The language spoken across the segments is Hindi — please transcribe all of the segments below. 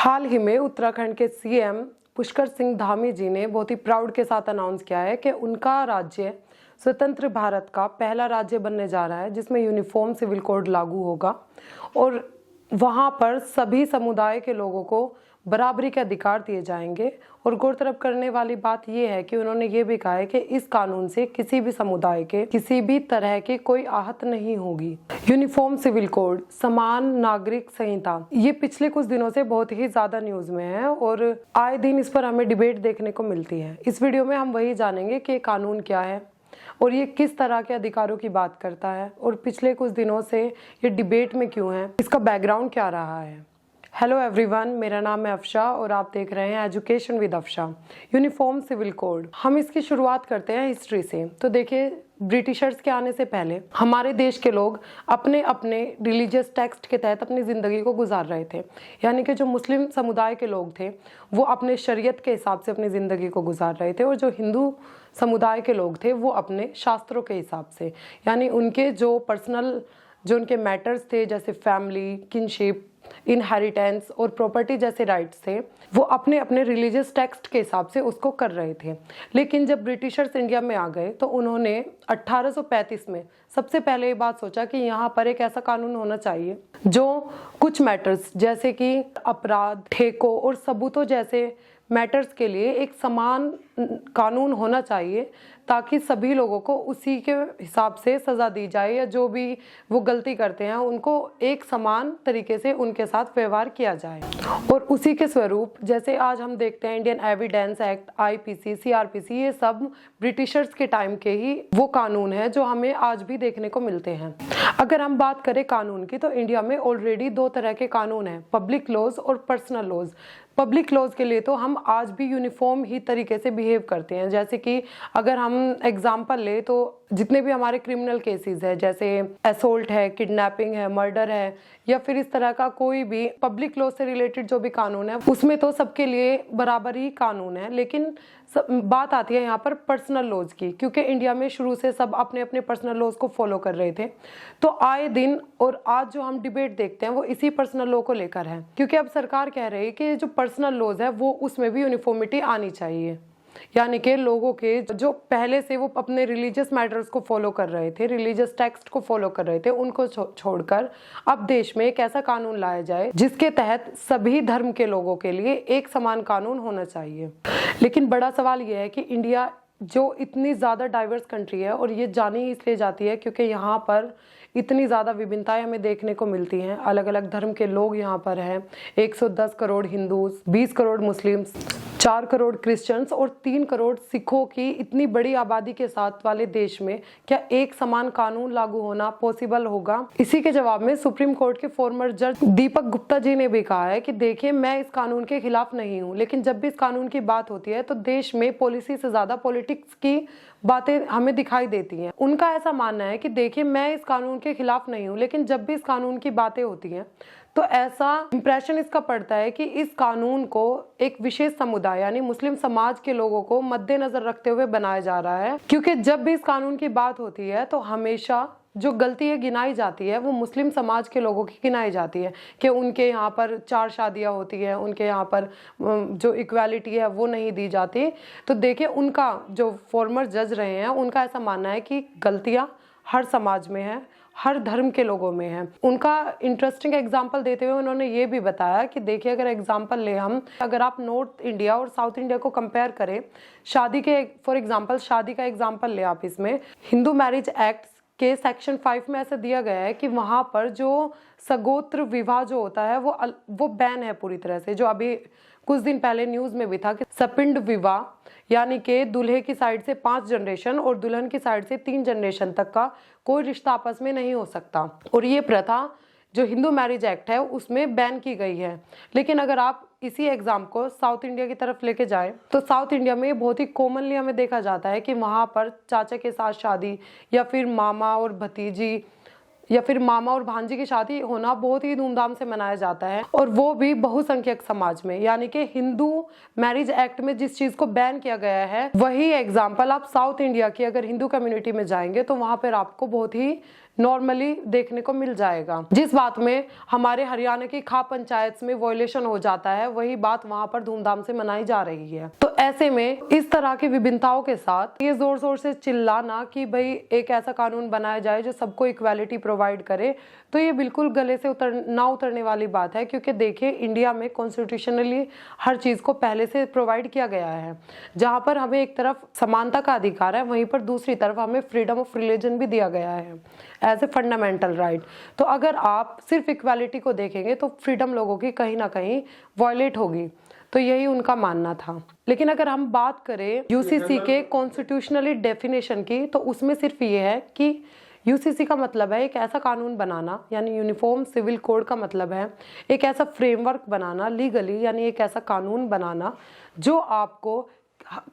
हाल ही में उत्तराखंड के सीएम पुष्कर सिंह धामी जी ने बहुत ही प्राउड के साथ अनाउंस किया है कि उनका राज्य स्वतंत्र भारत का पहला राज्य बनने जा रहा है जिसमें यूनिफॉर्म सिविल कोड लागू होगा और वहां पर सभी समुदाय के लोगों को बराबरी के अधिकार दिए जाएंगे। और गौरतलब करने वाली बात यह है कि उन्होंने ये भी कहा है कि इस कानून से किसी भी समुदाय के किसी भी तरह की कोई आहत नहीं होगी। यूनिफॉर्म सिविल कोड, समान नागरिक संहिता, ये पिछले कुछ दिनों से बहुत ही ज्यादा न्यूज में है और आए दिन इस पर हमें डिबेट देखने को मिलती है। इस वीडियो में हम वही जानेंगे कि कानून क्या है और ये किस तरह के अधिकारों की बात करता है और पिछले कुछ दिनों से ये डिबेट में क्यों है, इसका बैकग्राउंड क्या रहा है। हेलो एवरीवन, मेरा नाम है अफशा और आप देख रहे हैं education with Afsha. Uniform civil code, हम इसकी शुरुआत करते हैं हिस्ट्री से। तो देखिए, ब्रिटिशर्स के आने से पहले हमारे देश के लोग अपने अपने रिलीजियस टेक्स्ट के तहत अपनी ज़िंदगी को गुजार रहे थे। यानी कि जो मुस्लिम समुदाय के लोग थे वो अपने शरीयत के हिसाब से अपनी ज़िंदगी को गुजार रहे थे और जो हिंदू समुदाय के लोग थे वो अपने शास्त्रों के हिसाब से, यानी उनके जो पर्सनल जो उनके मैटर्स थे जैसे फैमिली, किनशिप, इनहेरिटेंस और प्रॉपर्टी जैसे राइट्स थे, वो अपने अपने रिलीजियस टेक्स्ट के हिसाब से उसको कर रहे थे। लेकिन जब ब्रिटिशर्स इंडिया में आ गए तो उन्होंने 1835 में सबसे पहले ये बात सोचा कि यहाँ पर एक ऐसा कानून होना चाहिए जो कुछ मैटर्स जैसे कि अपराध, ठेकों और सबूतों जैसे मैटर्स के लिए एक समान कानून होना चाहिए ताकि सभी लोगों को उसी के हिसाब से सज़ा दी जाए या जो भी वो गलती करते हैं उनको एक समान तरीके से उनके साथ व्यवहार किया जाए। और उसी के स्वरूप जैसे आज हम देखते हैं Indian evidence act, IPC, CrPC, ये सब ब्रिटिशर्स के टाइम के ही वो कानून है जो हमें आज भी देखने को मिलते हैं। अगर हम बात करें कानून की तो इंडिया में ऑलरेडी दो तरह के कानून हैं, पब्लिक लॉज और पर्सनल लॉज। पब्लिक लॉज के लिए तो हम आज भी यूनिफॉर्म ही तरीके से बिहेव करते हैं। जैसे कि अगर हम एग्जांपल ले तो जितने भी हमारे क्रिमिनल केसेस है जैसे असोल्ट है, किडनैपिंग है, मर्डर है या फिर इस तरह का कोई भी पब्लिक लॉ से रिलेटेड जो भी कानून है उसमें तो सबके लिए बराबर ही कानून है। लेकिन बात आती है यहाँ पर पर्सनल लॉज की, क्योंकि इंडिया में शुरू से सब अपने अपने पर्सनल लॉज को फॉलो कर रहे थे। तो आए दिन और आज जो हम डिबेट देखते हैं वो इसी पर्सनल लॉ को लेकर है, क्योंकि अब सरकार कह रही है कि जो पर्सनल लॉज है वो उसमें भी यूनिफॉर्मिटी आनी चाहिए। यानी कि लोगों के जो पहले से वो अपने रिलीजियस मैटर्स को फॉलो कर रहे थे, रिलीजियस टेक्स्ट को फॉलो कर रहे थे, उनको छोड़कर अब देश में एक ऐसा कानून लाया जाए जिसके तहत सभी धर्म के लोगों के लिए एक समान कानून होना चाहिए। लेकिन बड़ा सवाल यह है कि इंडिया जो इतनी ज़्यादा डाइवर्स कंट्री है और ये जानी इसलिए जाती है क्योंकि यहाँ पर इतनी ज़्यादा विभिन्नताएं हमें देखने को मिलती हैं। अलग अलग धर्म के लोग यहाँ पर हैं। 110 crore Hindus, 20 crore Muslims, 4 crore Christians और 3 करोड़ सिखों की इतनी बड़ी आबादी के साथ वाले देश में क्या एक समान कानून लागू होना पॉसिबल होगा? इसी के जवाब में सुप्रीम कोर्ट के फॉर्मर जज दीपक गुप्ता जी ने भी कहा है कि देखिए, मैं इस कानून के खिलाफ नहीं हूँ, लेकिन जब भी इस कानून की बात होती है तो देश में पॉलिसी से ज्यादा पॉलिटिक्स की बातें हमें दिखाई देती हैं। उनका ऐसा मानना है कि देखिए, मैं इस कानून के खिलाफ नहीं हूँ, लेकिन जब भी इस कानून की बातें होती हैं तो ऐसा इंप्रेशन इसका पड़ता है कि इस कानून को एक विशेष समुदाय यानी मुस्लिम समाज के लोगों को मद्देनजर रखते हुए बनाया जा रहा है। क्योंकि जब भी इस कानून की बात होती है तो हमेशा जो गलती गिनाई जाती है वो मुस्लिम समाज के लोगों की गिनाई जाती है कि उनके यहाँ पर 4 शादियाँ होती है, उनके यहाँ पर जो इक्वालिटी है वो नहीं दी जाती। तो देखिए, उनका जो फॉर्मर जज रहे हैं उनका ऐसा मानना है कि गलतियाँ हर समाज में है, हर धर्म के लोगों में है। उनका इंटरेस्टिंग एग्जाम्पल देते हुए उन्होंने ये भी बताया कि देखिए, अगर एग्जाम्पल ले हम, अगर आप नॉर्थ इंडिया और साउथ इंडिया को कंपेयर करें, शादी के फॉर एग्जाम्पल शादी का एग्जाम्पल ले आप, इसमें हिंदू मैरिज एक्ट के सेक्शन 5 में ऐसा दिया गया है कि वहां पर जो सगोत्र विवाह जो होता है वो बैन है पूरी तरह से। जो अभी कुछ दिन पहले न्यूज में भी था कि सपिंड विवाह यानी कि दूल्हे की साइड से 5 जनरेशन और दुल्हन की साइड से 3 जनरेशन तक का कोई रिश्ता आपस में नहीं हो सकता। और ये प्रथा जो हिंदू मैरिज एक्ट है उसमें बैन की गई है। लेकिन अगर आप इसी एग्जाम को साउथ इंडिया की तरफ लेके जाए तो साउथ इंडिया में बहुत ही कॉमनली हमें देखा जाता है कि वहाँ पर चाचा के साथ शादी या फिर मामा और भतीजी या फिर मामा और भांजी की शादी होना बहुत ही धूमधाम से मनाया जाता है, और वो भी बहुसंख्यक समाज में। यानी कि हिंदू मैरिज एक्ट में जिस चीज को बैन किया गया है वही एग्जाम्पल आप साउथ इंडिया की अगर हिंदू कम्युनिटी में जाएंगे तो वहां पर आपको बहुत ही नॉर्मली देखने को मिल जाएगा। जिस बात में हमारे हरियाणा की खा पंचायत में वॉयलेशन हो जाता है, वही बात वहां पर धूमधाम से मनाई जा रही है। तो ऐसे में इस तरह की विभिन्नताओं के साथ ये जोर जोर से चिल्लाना कि भाई एक ऐसा कानून बनाया जाए जो सबको इक्वालिटी प्रोवाइड करे, तो ये बिल्कुल गले से ना उतरने वाली बात है। क्योंकि देखिए, इंडिया में कॉन्स्टिट्यूशनली हर चीज को पहले से प्रोवाइड किया गया है। जहां पर हमें एक तरफ समानता का अधिकार है, वहीं पर दूसरी तरफ हमें फ्रीडम ऑफ रिलीजन भी दिया गया है एज ए फंडामेंटल राइट। तो अगर आप सिर्फ इक्वालिटी को देखेंगे तो फ्रीडम लोगों की कहीं ना कहीं वायलेट होगी। तो यही उनका मानना था। लेकिन अगर हम बात करें यूसीसी के कॉन्स्टिट्यूशनली डेफिनेशन की, तो उसमें सिर्फ ये है कि यूसीसी का मतलब है एक ऐसा कानून बनाना, यानी यूनिफॉर्म सिविल कोड का मतलब है एक ऐसा फ्रेमवर्क बनाना लीगली, यानी एक ऐसा कानून बनाना जो आपको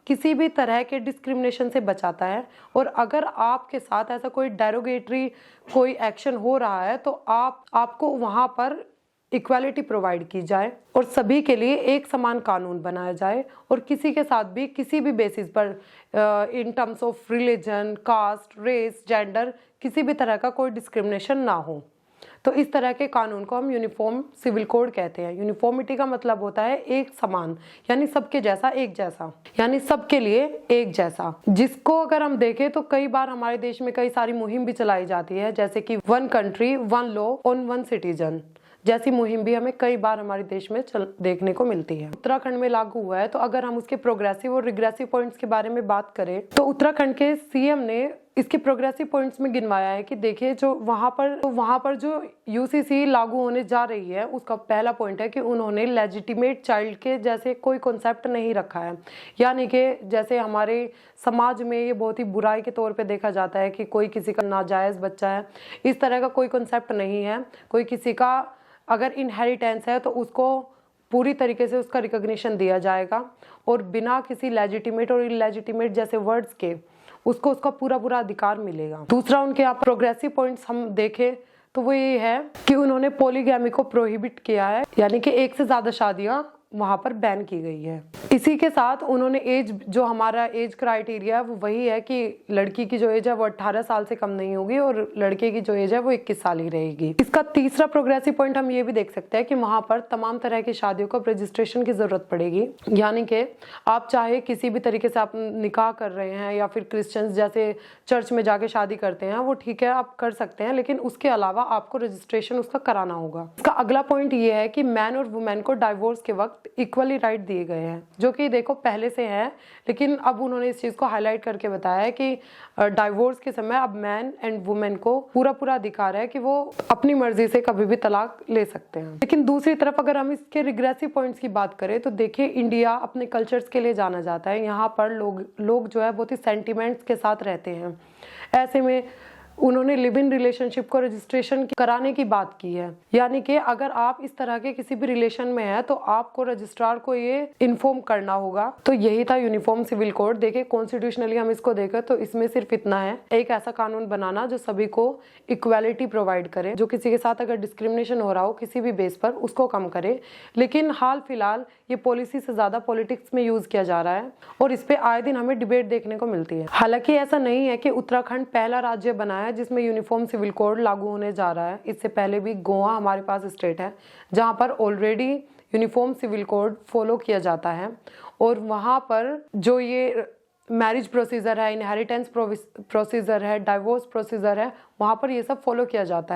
किसी भी तरह के डिस्क्रिमिनेशन से बचाता है। और अगर आपके साथ ऐसा कोई डेरोगेटरी कोई एक्शन हो रहा है तो आपको वहां पर इक्वालिटी प्रोवाइड की जाए और सभी के लिए एक समान कानून बनाया जाए, और किसी के साथ भी किसी भी बेसिस पर in terms of religion, caste, race, gender किसी भी तरह का कोई डिस्क्रिमिनेशन ना हो। तो इस तरह के कानून को हम यूनिफॉर्म सिविल कोड कहते हैं। यूनिफॉर्मिटी का मतलब होता है एक समान, यानी सबके जैसा, एक जैसा, यानी सबके लिए एक जैसा। जिसको अगर हम देखें तो कई बार हमारे देश में कई सारी मुहिम भी चलाई जाती है, जैसे कि 1 कंट्री 1 लॉ ऑन 1 सिटीजन जैसी मुहिम भी हमें कई बार हमारे देश में देखने को मिलती है। उत्तराखंड में लागू हुआ है। तो अगर हम उसके प्रोग्रेसिव और रिग्रेसिव पॉइंट्स के बारे में बात करें तो उत्तराखंड के सीएम ने इसके प्रोग्रेसिव पॉइंट्स में गिनवाया है कि देखिए, जो वहां पर जो यूसीसी लागू होने जा रही है, उसका पहला पॉइंट है कि उन्होंने लेजिटिमेट चाइल्ड के जैसे कोई कॉन्सेप्ट नहीं रखा है। यानी कि जैसे हमारे समाज में ये बहुत ही बुराई के तौर पे देखा जाता है कि कोई किसी का नाजायज बच्चा है, इस तरह का कोई कॉन्सेप्ट नहीं है। कोई किसी का अगर इनहेरिटेंस है तो उसको पूरी तरीके से उसका रिकॉग्निशन दिया जाएगा, और बिना किसी लेजिटिमेट और इलेजिटिमेट जैसे वर्ड्स के उसको उसका पूरा पूरा अधिकार मिलेगा। दूसरा, उनके यहाँ प्रोग्रेसिव पॉइंट्स हम देखें तो वो ये है कि उन्होंने पॉलीगैमी को प्रोहिबिट किया है, यानी कि एक से ज्यादा शादियां वहां पर बैन की गई है। इसी के साथ उन्होंने एज, जो हमारा एज क्राइटेरिया है वो वही है कि लड़की की जो एज है वो 18 साल से कम नहीं होगी और लड़के की जो एज है वो 21 साल ही रहेगी। इसका तीसरा प्रोग्रेसिव पॉइंट हम ये भी देख सकते हैं कि वहां पर तमाम तरह की शादियों को रजिस्ट्रेशन की जरूरत पड़ेगी। यानी कि आप चाहे किसी भी तरीके से आप निकाह कर रहे हैं या फिर क्रिश्चियंस जैसे चर्च में जाके शादी करते हैं, वो ठीक है, आप कर सकते हैं, लेकिन उसके अलावा आपको रजिस्ट्रेशन उसका कराना होगा। इसका अगला पॉइंट ये है कि मैन और वुमेन को डाइवोर्स के वक्त इक्वली राइट दिए गए हैं, जो कि देखो पहले से है, लेकिन अब उन्होंने इस चीज को हाईलाइट करके बताया है कि डाइवोर्स के समय अब मैन एंड वुमेन को पूरा पूरा अधिकार है कि वो अपनी मर्जी से कभी भी तलाक ले सकते हैं। लेकिन दूसरी तरफ अगर हम इसके रिग्रेसिव पॉइंट्स की बात करें तो देखिए, इंडिया अपने कल्चर्स के लिए जाना जाता है। यहाँ पर लोग जो है बहुत ही सेंटिमेंट्स के साथ रहते हैं। ऐसे में उन्होंने लिव इन रिलेशनशिप को रजिस्ट्रेशन कराने की बात की है। यानी कि अगर आप इस तरह के किसी भी रिलेशन में हैं तो आपको रजिस्ट्रार को ये इन्फॉर्म करना होगा। तो यही था यूनिफॉर्म सिविल कोड। देखिए, कॉन्स्टिट्यूशनली हम इसको देखें तो इसमें सिर्फ इतना है, एक ऐसा कानून बनाना जो सभी को इक्वालिटी प्रोवाइड करे, जो किसी के साथ अगर डिस्क्रिमिनेशन हो रहा हो किसी भी बेस पर उसको कम करे। लेकिन हाल फिलहाल ये पॉलिसी से ज्यादा पॉलिटिक्स में यूज किया जा रहा है और इस पे आए दिन हमें डिबेट देखने को मिलती है। हालांकि ऐसा नहीं है कि उत्तराखंड पहला राज्य बना है जिसमें यूनिफॉर्म सिविल कोड लागू होने जा रहा है। इससे पहले भी गोवा हमारे पास स्टेट है जहां पर already uniform civil code follow किया जाता है, और वहां पर जो ये मैरिज प्रोसीजर है, इनहेरिटेंस प्रोसीजर है, डाइवोर्स प्रोसीजर है, वहां पर ये सब फॉलो किया जाता है।